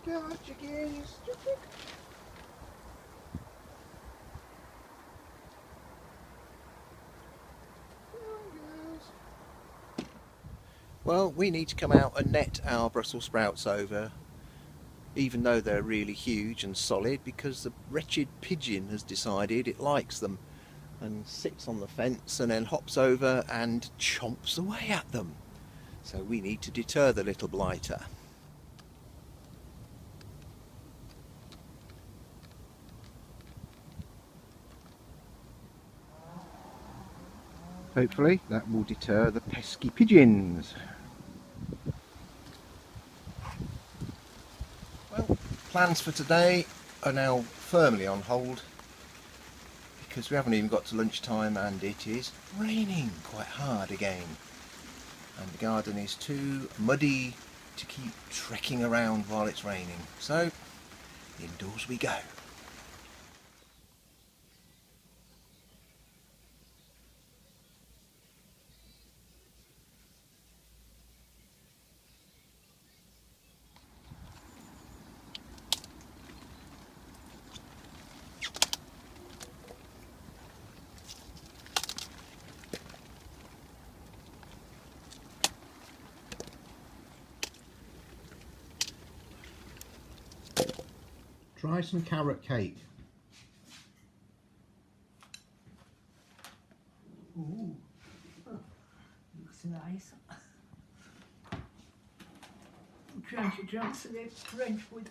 Go on, chickies. Well, we need to come out and net our Brussels sprouts over, even though they're really huge and solid, because the wretched pigeon has decided it likes them and sits on the fence and then hops over and chomps away at them. So we need to deter the little blighter. Hopefully that will deter the pesky pigeons. Well, plans for today are now firmly on hold because we haven't even got to lunchtime and it is raining quite hard again. And the garden is too muddy to keep trekking around while it's raining. So, indoors we go. Try some carrot cake. Ooh, looks nice. Crunchy chunks of French wood.